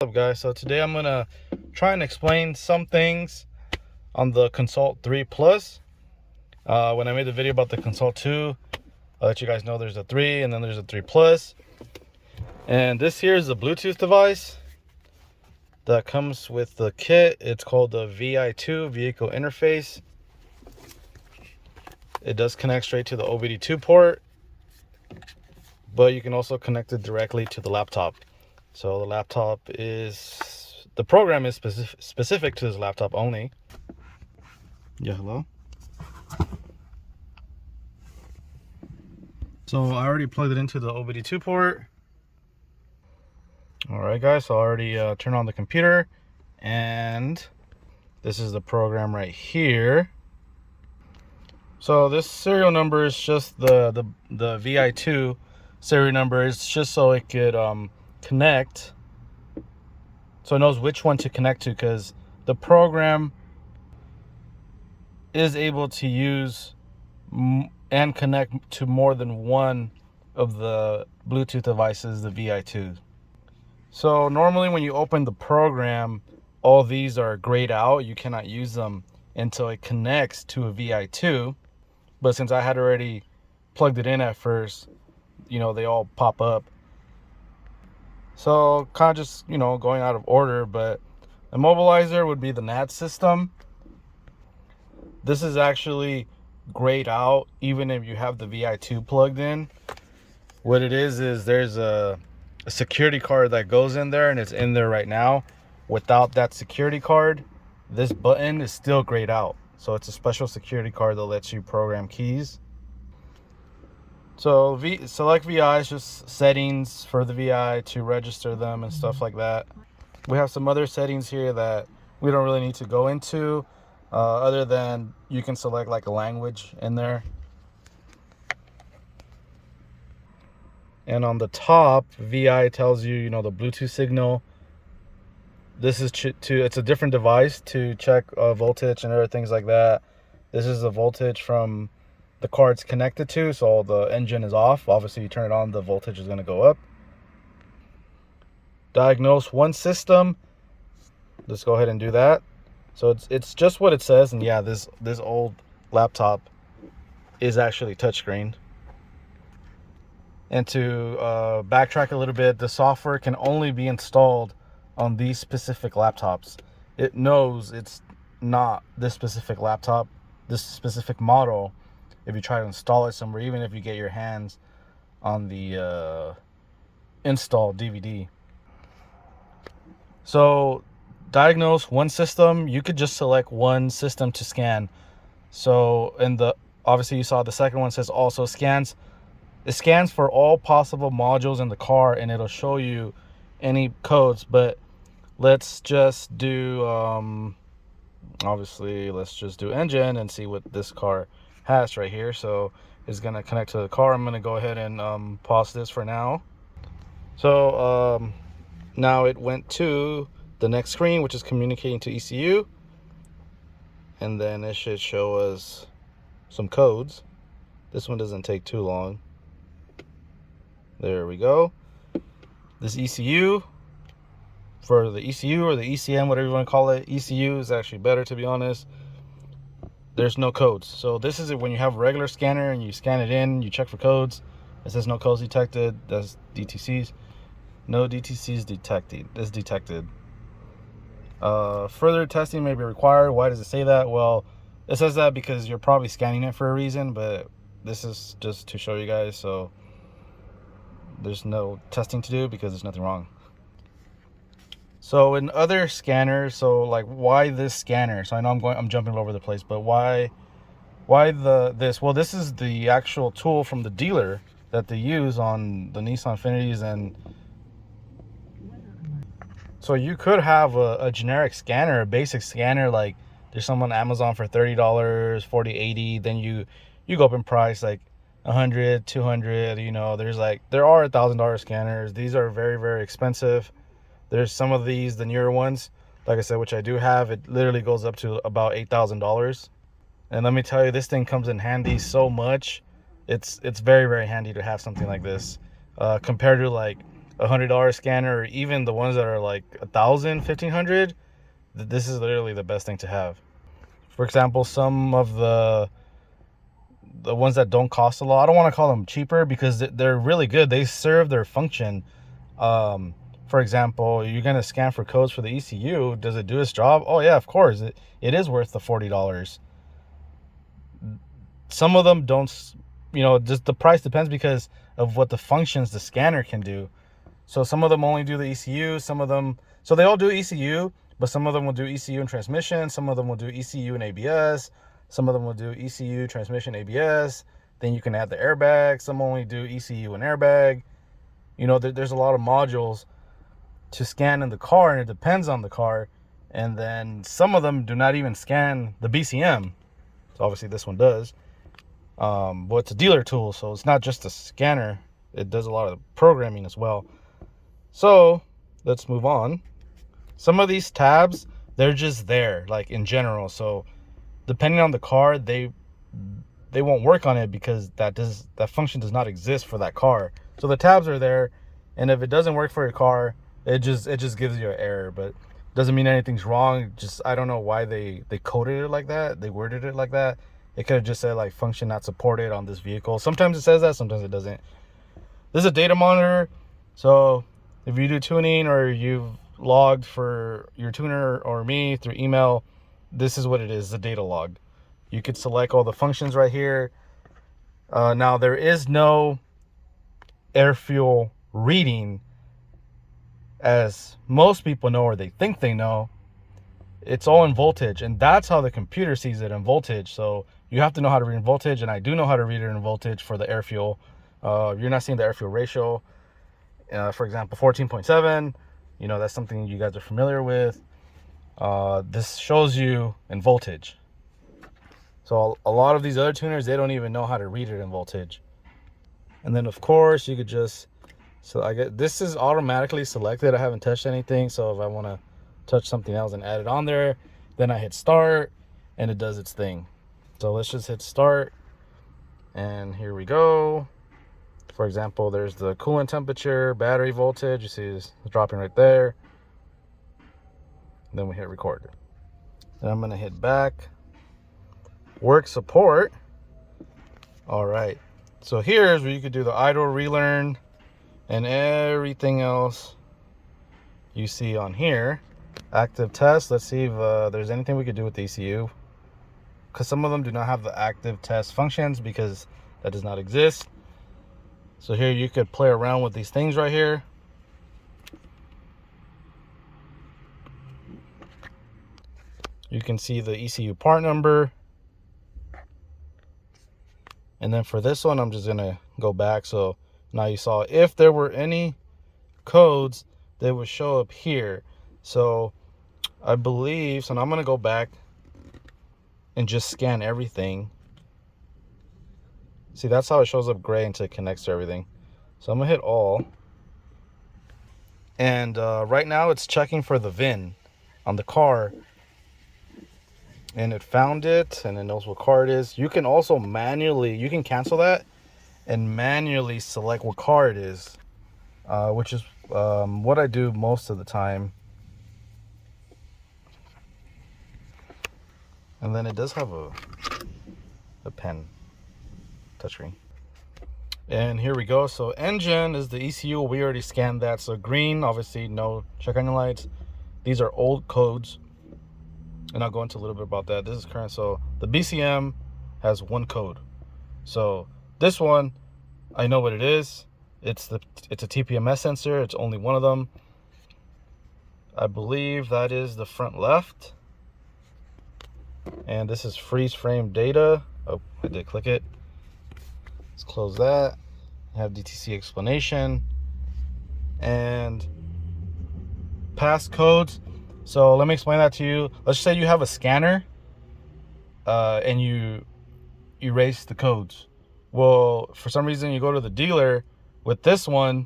What's up, guys? So today I'm gonna try and explain some things on the Consult 3 Plus. When I made the video about the Consult 2, I'll let you guys know there's a 3 and then there's a 3 Plus. And this here is the Bluetooth device that comes with the kit. It's called the VI2 Vehicle Interface. It does connect straight to the OBD2 port, but you can also connect it directly to the laptop. So the laptop the program is specific to this laptop only. Yeah, hello. So I already plugged it into the OBD2 port. All right, guys, so I already turned on the computer, and this is the program right here. So this serial number is just the VI2 serial number. It's just so it could connect, so it knows which one to connect to, because the program is able to use and connect to more than one of the Bluetooth devices, the VI2. So normally when you open the program, all these are grayed out. You cannot use them until it connects to a VI2. But since I had already plugged it in at first, they all pop up. So kind of just, going out of order, but the immobilizer would be the NAD system. This is actually grayed out even if you have the VI2 plugged in. What it is there's a security card that goes in there, and it's in there right now. Without that security card, this button is still grayed out. So it's a special security card that lets you program keys. So select VI is just settings for the VI to register them and stuff like that. We have some other settings here that we don't really need to go into, other than you can select like a language in there. And on the top, VI tells you, the Bluetooth signal. This is it's a different device to check voltage and other things like that. This is the voltage from the car it's connected to, so the engine is off. Obviously, you turn it on, the voltage is going to go up. Diagnose one system. Let's go ahead and do that. So it's just what it says, and yeah, this old laptop is actually touchscreen. And to backtrack a little bit, the software can only be installed on these specific laptops. It knows it's not this specific laptop, this specific model, if you try to install it somewhere, even if you get your hands on the install DVD. So diagnose one system, you could just select one system to scan. So obviously you saw the second one says also scans. It scans for all possible modules in the car, and it'll show you any codes. But let's just do obviously let's just do engine and see what this car has right here. So it's gonna connect to the car. I'm gonna go ahead and pause this for now. So now it went to the next screen, which is communicating to ECU, and then it should show us some codes. This one doesn't take too long. There we go. This ECU, for the ECU or the ECM, whatever you want to call it, ECU is actually better, to be honest. There's no codes. So this is when you have a regular scanner and you scan it in, you check for codes. It says no codes detected. That's DTCs. No DTCs detected. Is detected. Further testing may be required. Why does it say that? Well, it says that because you're probably scanning it for a reason, but this is just to show you guys. So there's no testing to do because there's nothing wrong. So in other scanners, so like, why this scanner? So I know I'm jumping all over the place, but why this? Well, this is the actual tool from the dealer that they use on the Nissan Infinitis. And so you could have a generic scanner, a basic scanner, like there's some on Amazon for $30, $40, $80. Then you go up in price, like $100, $200. There are $1,000 scanners. These are very, very expensive. There's some of these, the newer ones, like I said, which I do have. It literally goes up to about $8,000. And let me tell you, this thing comes in handy so much. It's very, very handy to have something like this, compared to like $100 scanner, or even the ones that are like 1,000, 1,500, this is literally the best thing to have. For example, some of the ones that don't cost a lot, I don't want to call them cheaper because they're really good. They serve their function. For example, you're going to scan for codes for the ECU. Does it do its job? Oh yeah, of course. It is worth the $40. Some of them don't, just the price depends because of what the functions the scanner can do. So some of them only do the ECU, some of them, so they all do ECU, but some of them will do ECU and transmission, some of them will do ECU and ABS, some of them will do ECU, transmission, ABS. Then you can add the airbag. Some only do ECU and airbag. There's a lot of modules to scan in the car, and it depends on the car. And then some of them do not even scan the BCM. So obviously this one does. But it's a dealer tool, so it's not just a scanner. It does a lot of programming as well. So let's move on. Some of these tabs, they're just there, like in general. So depending on the car, they won't work on it because that function does not exist for that car. So the tabs are there, and if it doesn't work for your car, it just gives you an error. But doesn't mean anything's wrong. Just, I don't know why they coded it like that. They worded it like that. It could have just said like function not supported on this vehicle. Sometimes it says that, sometimes it doesn't. This is a data monitor. So if you do tuning or you've logged for your tuner or me through email, this is what it is, the data log. You could select all the functions right here. Now there is no air fuel reading, as most people know, or they think they know. It's all in voltage, and that's how the computer sees it, in voltage. So you have to know how to read in voltage, and I do know how to read it in voltage for the air fuel. You're not seeing the air fuel ratio. For example, 14.7, that's something you guys are familiar with. This shows you in voltage. So a lot of these other tuners, they don't even know how to read it in voltage. And then of course you could just, so I get, this is automatically selected. I haven't touched anything. So if I want to touch something else and add it on there, then I hit start and it does its thing. So let's just hit start, and here we go. For example, there's the coolant temperature, battery voltage. You see it's dropping right there. Then we hit record. Then I'm gonna hit back. Work support. All right. So here's where you could do the idle, relearn, and everything else you see on here. Active test. Let's see if there's anything we could do with the ECU, because some of them do not have the active test functions because that does not exist. So here you could play around with these things right here. You can see the ECU part number. And then for this one, I'm just gonna go back. So now you saw if there were any codes, they would show up here. So I believe, so now I'm gonna go back and just scan everything. See, that's how it shows up gray until it connects to everything. So I'm gonna hit all. And right now it's checking for the VIN on the car. And it found it, and it knows what car it is. You can also manually, you can cancel that and manually select what car it is, which is what I do most of the time. And then it does have a pen, touchscreen. And here we go. So engine is the ECU. We already scanned that. So green, obviously no check engine lights. These are old codes, and I'll go into a little bit about that. This is current. So the BCM has one code. So this one, I know what it is. It's a TPMS sensor. It's only one of them. I believe that is the front left. And this is freeze frame data. Oh, I did click it. Let's close that. Have DTC explanation and passcodes. So let me explain that to you. Let's say you have a scanner and you erase the codes. Well, for some reason you go to the dealer with this one,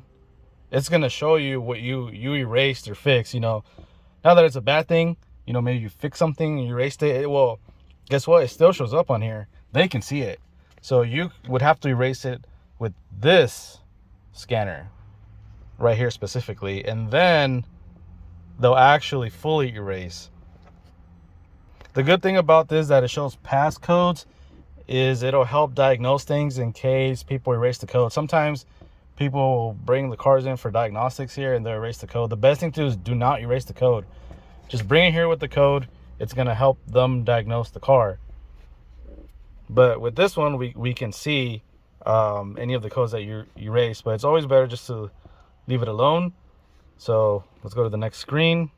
it's gonna show you what you erased or fixed. Not that it's a bad thing. Maybe you fix something, you erased it. Well, guess what? It still shows up on here. They can see it. So you would have to erase it with this scanner right here specifically, and then they'll actually fully erase. The good thing about this that it shows passcodes is it'll help diagnose things in case people erase the code. Sometimes people bring the cars in for diagnostics here and they'll erase the code. The best thing to do is do not erase the code. Just bring it here with the code. It's going to help them diagnose the car. But with this one, we can see any of the codes that you erase, but it's always better just to leave it alone. So let's go to the next screen.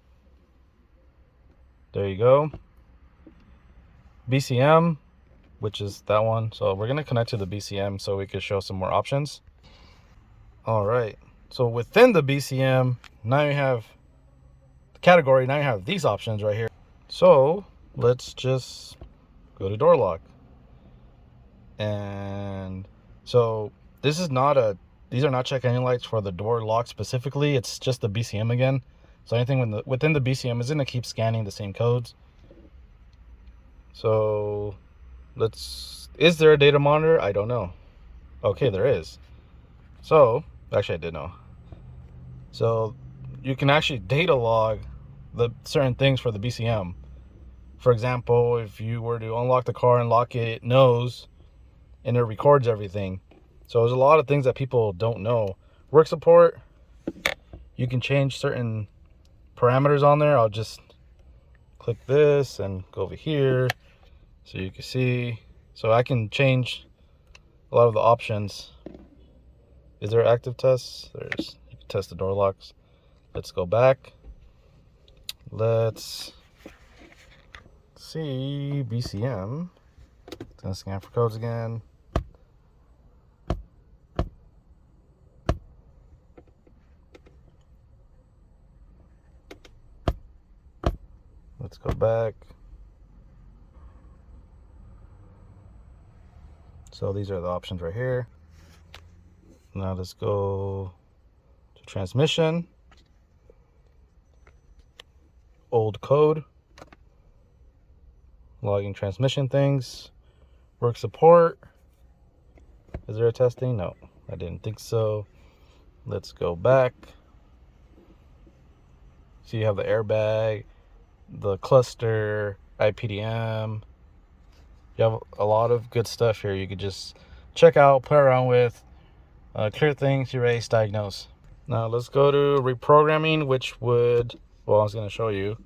There you go. BCM, which is that one. So we're going to connect to the BCM so we can show some more options. All right. So within the BCM, now you have the category. Now you have these options right here. So let's just go to door lock. And so this is not these are not check engine lights for the door lock specifically. It's just the BCM again. So anything within the BCM is going to keep scanning the same codes. So is there a data monitor? I don't know. Okay, there is. So actually I did know. So you can actually data log the certain things for the BCM. For example, if you were to unlock the car and lock it, it knows and it records everything. So there's a lot of things that people don't know. Work support, you can change certain parameters on there. I'll just click this and go over here so you can see. So I can change a lot of the options. Is there active tests? You can test the door locks. Let's go back. Let's see BCM. It's gonna scan for codes again. Let's go back. So these are the options right here. Now let's go to transmission. Old code. Logging transmission things. Work support. Is there a testing? No, I didn't think so. Let's go back. So you have the airbag, the cluster, IPDM. You have a lot of good stuff here. You could just check out, play around with, clear things, erase, diagnose. Now let's go to reprogramming, which would, well, I was going to show you.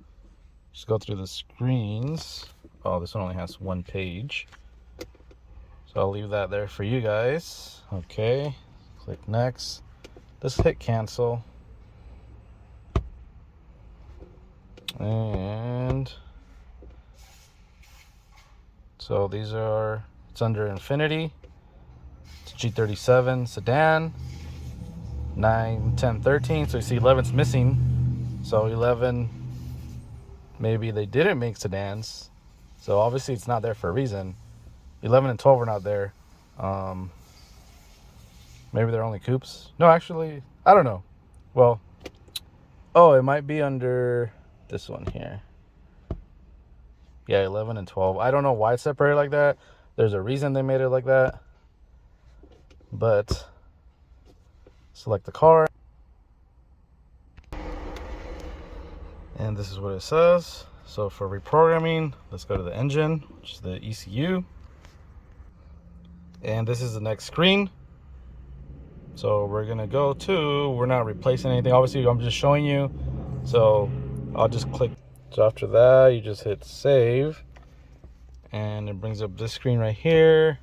Just go through the screens. Oh, this one only has one page. So I'll leave that there for you guys. Okay, click next. Let's hit cancel. And so these are, it's under Infinity. It's G37 sedan, 9, 10, 13. So you see 11's missing. So 11, maybe they didn't make sedans. So obviously it's not there for a reason. 11 and 12 are not there. Maybe they're only coupes. No, actually, I don't know. Well, oh, it might be under this one here. Yeah, 11 and 12. I don't know why it's separated like that. There's a reason they made it like that. But select the car. And this is what it says. So for reprogramming, let's go to the engine, which is the ECU. And this is the next screen. So we're going to go to, we're not replacing anything. Obviously, I'm just showing you. So I'll just click. So after that, you just hit save. And it brings up this screen right here.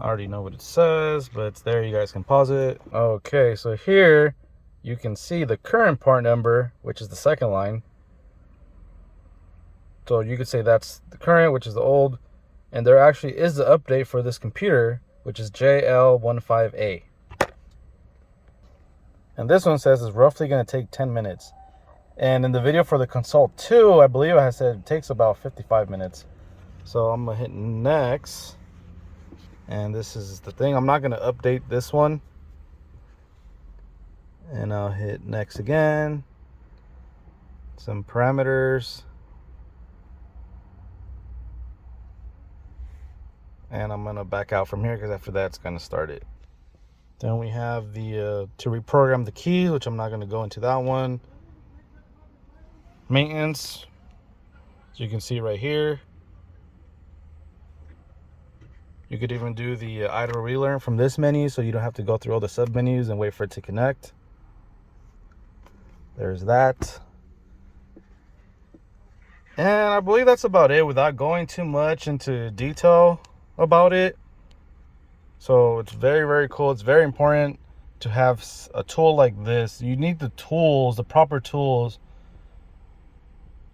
I already know what it says, but it's there. You guys can pause it. Okay, so here you can see the current part number, which is the second line. So you could say that's the current, which is the old. And there actually is the update for this computer, which is JL15A. And this one says it's roughly going to take 10 minutes. And in the video for the Consult 2, I believe I said it takes about 55 minutes. So I'm going to hit next. And this is the thing. I'm not going to update this one. And I'll hit next again. Some parameters. And I'm going to back out from here because after that it's going to start it. Then we have the to reprogram the keys, which I'm not going to go into that one. Maintenance, as you can see right here. You could even do the idle relearn from this menu, so you don't have to go through all the sub menus and wait for it to connect. There's that. And I believe that's about it without going too much into detail about it. So it's very, very cool. It's very important to have a tool like this. You need the tools, the proper tools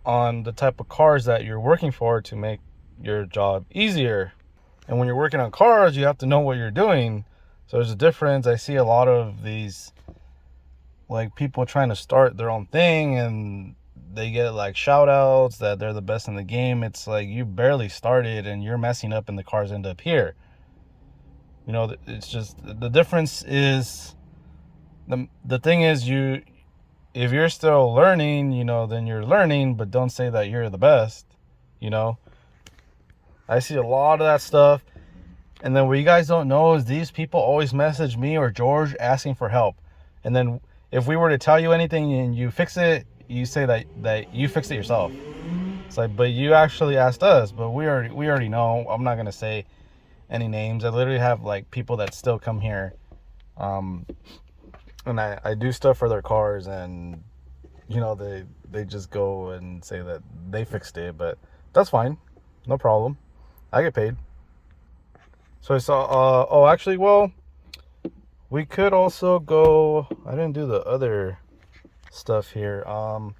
on the type of cars that you're working for to make your job easier. And when you're working on cars, you have to know what you're doing. So there's a difference. I see a lot of these like people trying to start their own thing and they get like shout outs that they're the best in the game. It's like you barely started and you're messing up and the cars end up here. You know, it's just the difference is the thing is if you're still learning, you know, then you're learning, but don't say that you're the best, you know. I see a lot of that stuff. And then what you guys don't know is these people always message me or George asking for help. And then if we were to tell you anything and you fix it, you say that you fixed it yourself. It's like, but you actually asked us, but we already know. I'm not gonna say any names. I literally have like people that still come here, and I do stuff for their cars, and you know they just go and say that they fixed it, but that's fine, no problem. I get paid. So I saw. Oh, actually, well, we could also go. I didn't do the other stuff here. I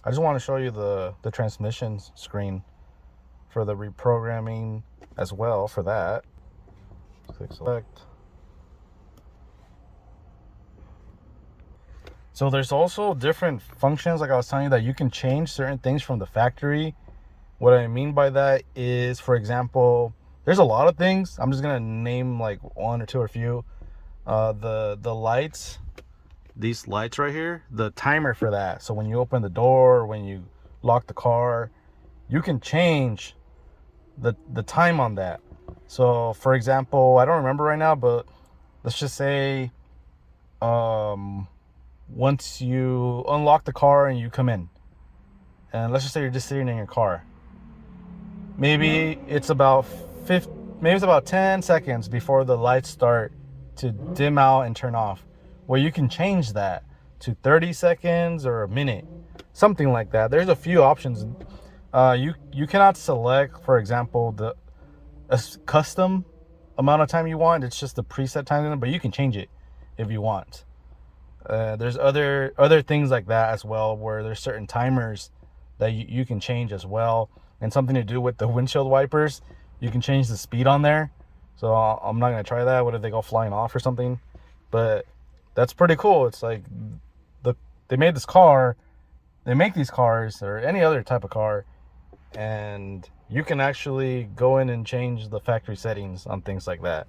just want to show you the transmission screen for the reprogramming as well. For that, click select. So there's also different functions, like I was telling you, that you can change certain things from the factory. What I mean by that is, for example, there's a lot of things. I'm just gonna name like one or two or a few. The lights, these lights right here, the timer for that. So when you open the door, when you lock the car, you can change the time on that. So for example, I don't remember right now, but let's just say once you unlock the car and you come in, and let's just say you're just sitting in your car, maybe it's about 10 seconds before the lights start to dim out and turn off. Well, you can change that to 30 seconds or a minute, something like that. There's a few options. You cannot select, for example, a custom amount of time you want. It's just the preset time, but you can change it if you want. There's other things like that as well, where there's certain timers that you can change as well. And something to do with the windshield wipers, you can change the speed on there. So I'm not gonna try that. What if they go flying off or something? But that's pretty cool. It's like they made this car, they make these cars or any other type of car, and you can actually go in and change the factory settings on things like that.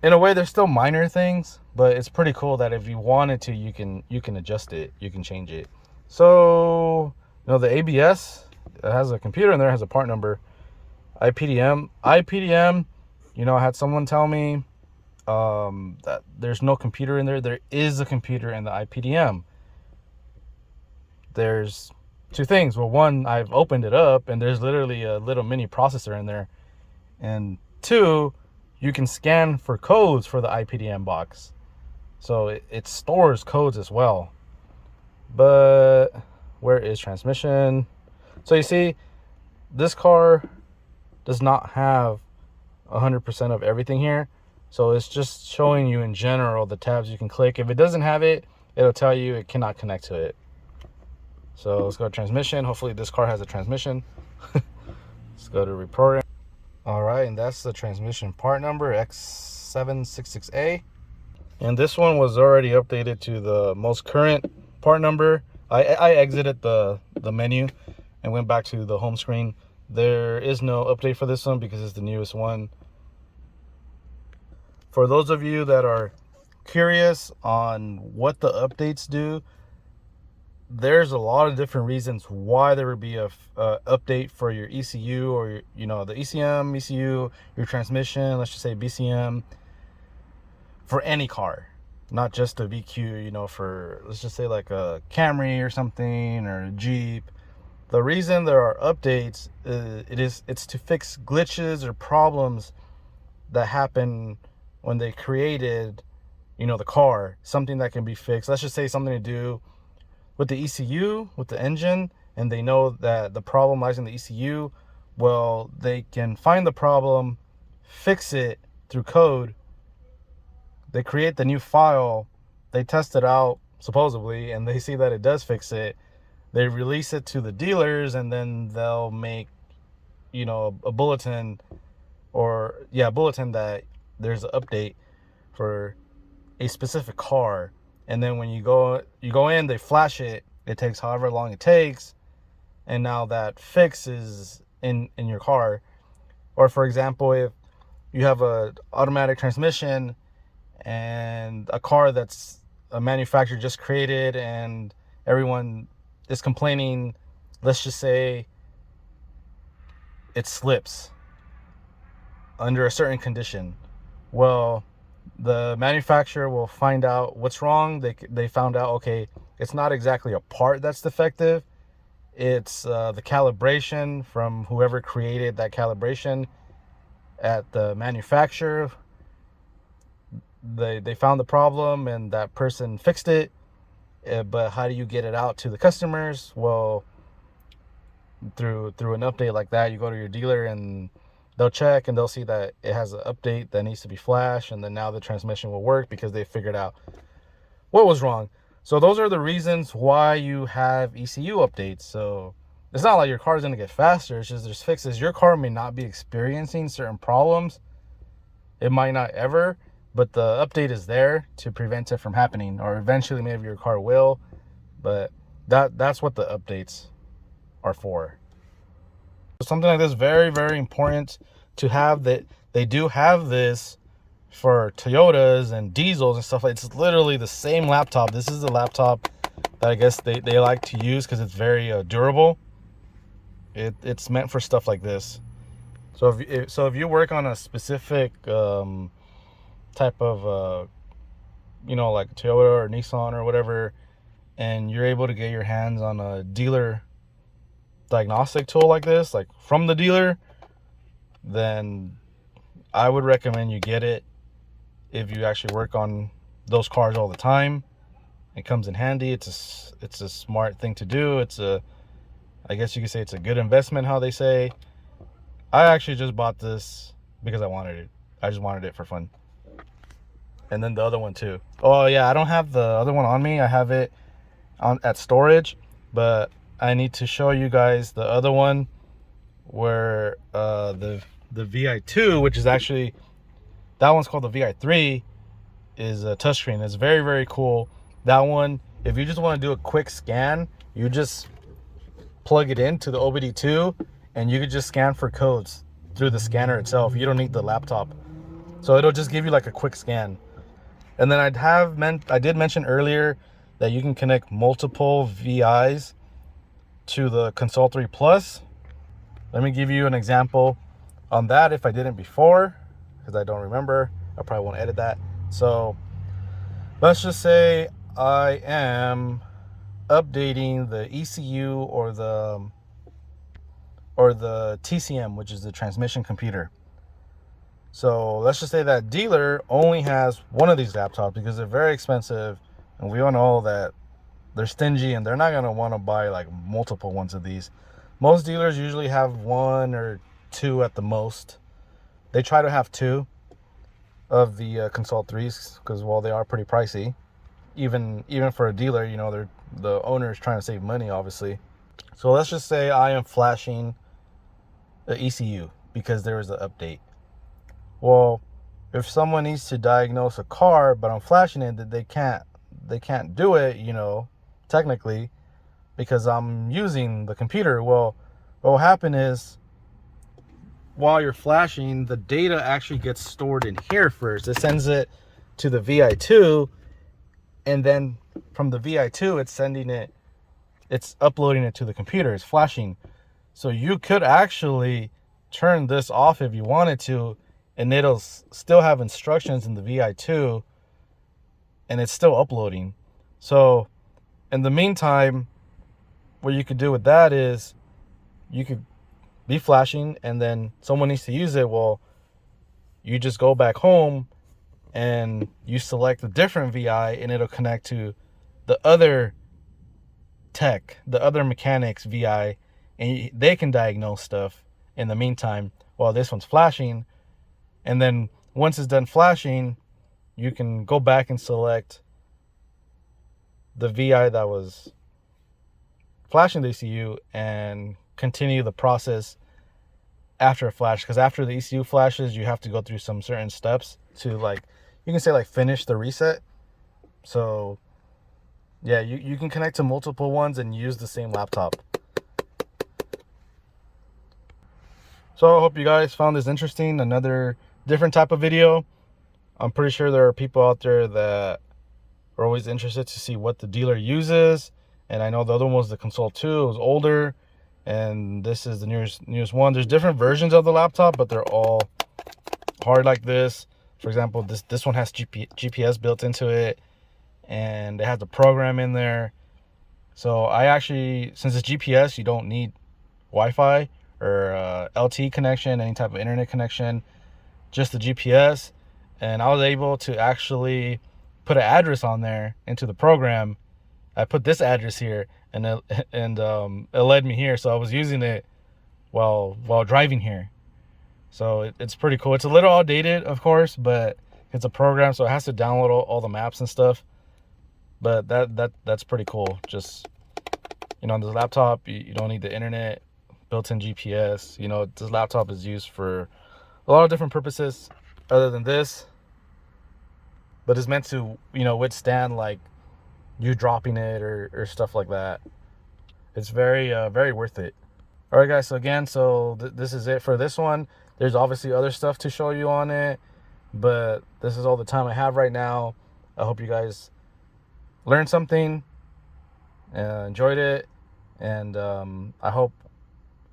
In a way, there's still minor things, but it's pretty cool that if you wanted to, you can adjust it, you can change it. So, you know, the ABS, it has a computer in there, has a part number. IPDM, you know, I had someone tell me that there's no computer in there. There is a computer in the IPDM. There's two things. Well, one, I've opened it up and there's literally a little mini processor in there. And two, you can scan for codes for the IPDM box. So it stores codes as well. But where is transmission? So you see, this car does not have 100% of everything here. So it's just showing you in general the tabs you can click. If it doesn't have it, it'll tell you it cannot connect to it. So let's go to transmission. Hopefully this car has a transmission. Let's go to reprogram. All right, and that's the transmission part number, X766A. And this one was already updated to the most current part number. I exited the menu and went back to the home screen. There is no update for this one because it's the newest one. For those of you that are curious on what the updates do, there's a lot of different reasons why there would be a update for your ECU or your, you know, the ECM, ECU, your transmission, let's just say BCM. for any car, not just a VQ, you know, for, let's just say like a Camry or something, or a Jeep. The reason there are updates, it's to fix glitches or problems that happen when they created, you know, the car. Something that can be fixed. Let's just say something to do with the ECU, with the engine, and they know that the problem lies in the ECU. Well, they can find the problem, fix it through code. They create the new file, they test it out supposedly, and they see that it does fix it. They release it to the dealers, and then they'll make, you know, a bulletin, or bulletin that there's an update for a specific car. And then when you go in, they flash it. It takes however long it takes, and now that fix is in your car. Or for example, if you have a automatic transmission and a car that's a manufacturer just created, and everyone is complaining, let's just say it slips under a certain condition. Well, the manufacturer will find out what's wrong. They found out, okay, it's not exactly a part that's defective. It's the calibration from whoever created that calibration at the manufacturer. They found the problem, and that person fixed it. But how do you get it out to the customers? Well, through an update like that. You go to your dealer and they'll check, and they'll see that it has an update that needs to be flashed, and then now the transmission will work because they figured out what was wrong. So those are the reasons why you have ECU updates. So it's not like your car is going to get faster. It's just there's fixes. Your car may not be experiencing certain problems. It might not ever, but the update is there to prevent it from happening, or eventually maybe your car will. But that's what the updates are for. Something like this, very, very important to have. That they do have this for Toyotas and diesels and stuff. It's literally the same laptop. This is the laptop that I guess they like to use because it's very durable. It's meant for stuff like this. So if you work on a specific type of you know, like Toyota or Nissan or whatever, and you're able to get your hands on a dealer diagnostic tool like this, like from the dealer, then I would recommend you get it. If you actually work on those cars all the time, it comes in handy. It's a smart thing to do. I guess you could say it's a good investment, how they say. I actually just bought this because I wanted it. I just wanted it for fun. And then the other one too. Oh yeah, I don't have the other one on me. I have it at storage, but I need to show you guys the other one, where the VI2, which is actually, that one's called the VI3, is a touchscreen. It's very, very cool. That one, if you just want to do a quick scan, you just plug it into the OBD2, and you could just scan for codes through the scanner itself. You don't need the laptop, so it'll just give you like a quick scan. And then I did mention earlier that you can connect multiple VIs to the Console 3 Plus. Let me give you an example on that if I didn't before, because I don't remember. I probably won't edit that. So let's just say I am updating the ECU or the TCM, which is the transmission computer. So let's just say that dealer only has one of these laptops because they're very expensive, and we all know that they're stingy and they're not going to want to buy like multiple ones of these. Most dealers usually have one or two at the most. They try to have two of the Console 3s because, well, they are pretty pricey. Even for a dealer, you know, the owner is trying to save money, obviously. So let's just say I am flashing the ECU because there is an update. Well, if someone needs to diagnose a car, but I'm flashing it, that they can't do it, you know, technically, because I'm using the computer. Well, what will happen is, while you're flashing, the data actually gets stored in here first. It sends it to the VI2, and then from the VI2, it's uploading it to the computer. It's flashing. So you could actually turn this off if you wanted to, and it'll still have instructions in the VI2 and it's still uploading. So in the meantime, what you could do with that is you could be flashing, and then someone needs to use it. Well, you just go back home and you select a different VI, and it'll connect to the other tech, the other mechanics VI, and they can diagnose stuff in the meantime while this one's flashing. And then once it's done flashing, you can go back and select the VI that was flashing the ECU and continue the process after a flash. Because after the ECU flashes, you have to go through some certain steps to, like, you can say like finish the reset. So yeah, you can connect to multiple ones and use the same laptop. So I hope you guys found this interesting. Another different type of video. I'm pretty sure there are people out there that are always interested to see what the dealer uses. And I know the other one was the Console 2. It was older. And this is the newest one. There's different versions of the laptop, but they're all hard like this. For example, this one has GPS built into it, and it has the program in there. So I actually, since it's GPS, you don't need Wi-Fi or LTE connection, any type of internet connection, just the GPS. And I was able to actually put an address on there into the program. I put this address here, and it led me here. So I was using it while driving here. So it's pretty cool. It's a little outdated, of course, but it's a program, so it has to download all the maps and stuff. But that's pretty cool. Just, on this laptop, you don't need the internet, built-in GPS. This laptop is used for a lot of different purposes other than this. But it's meant to, withstand like you dropping it or stuff like that. It's very very worth it. All right, guys. So again, this is it for this one. There's obviously other stuff to show you on it, but this is all the time I have right now. I hope you guys learned something, enjoyed it, and I hope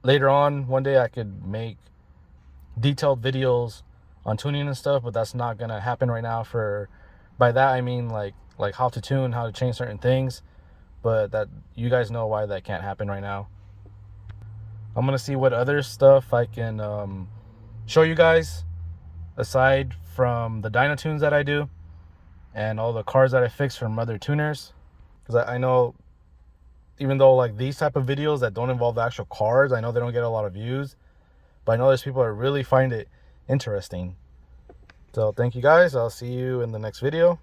later on one day I could make detailed videos on tuning and stuff, but that's not gonna happen right now. By that I mean like how to tune, how to change certain things, but that you guys know why that can't happen right now. I'm gonna see what other stuff I can show you guys aside from the dyno tunes that I do and all the cars that I fix from other tuners, because I know, even though like these type of videos that don't involve the actual cars, I know they don't get a lot of views, but I know there's people that really find it interesting. So thank you guys. I'll see you in the next video.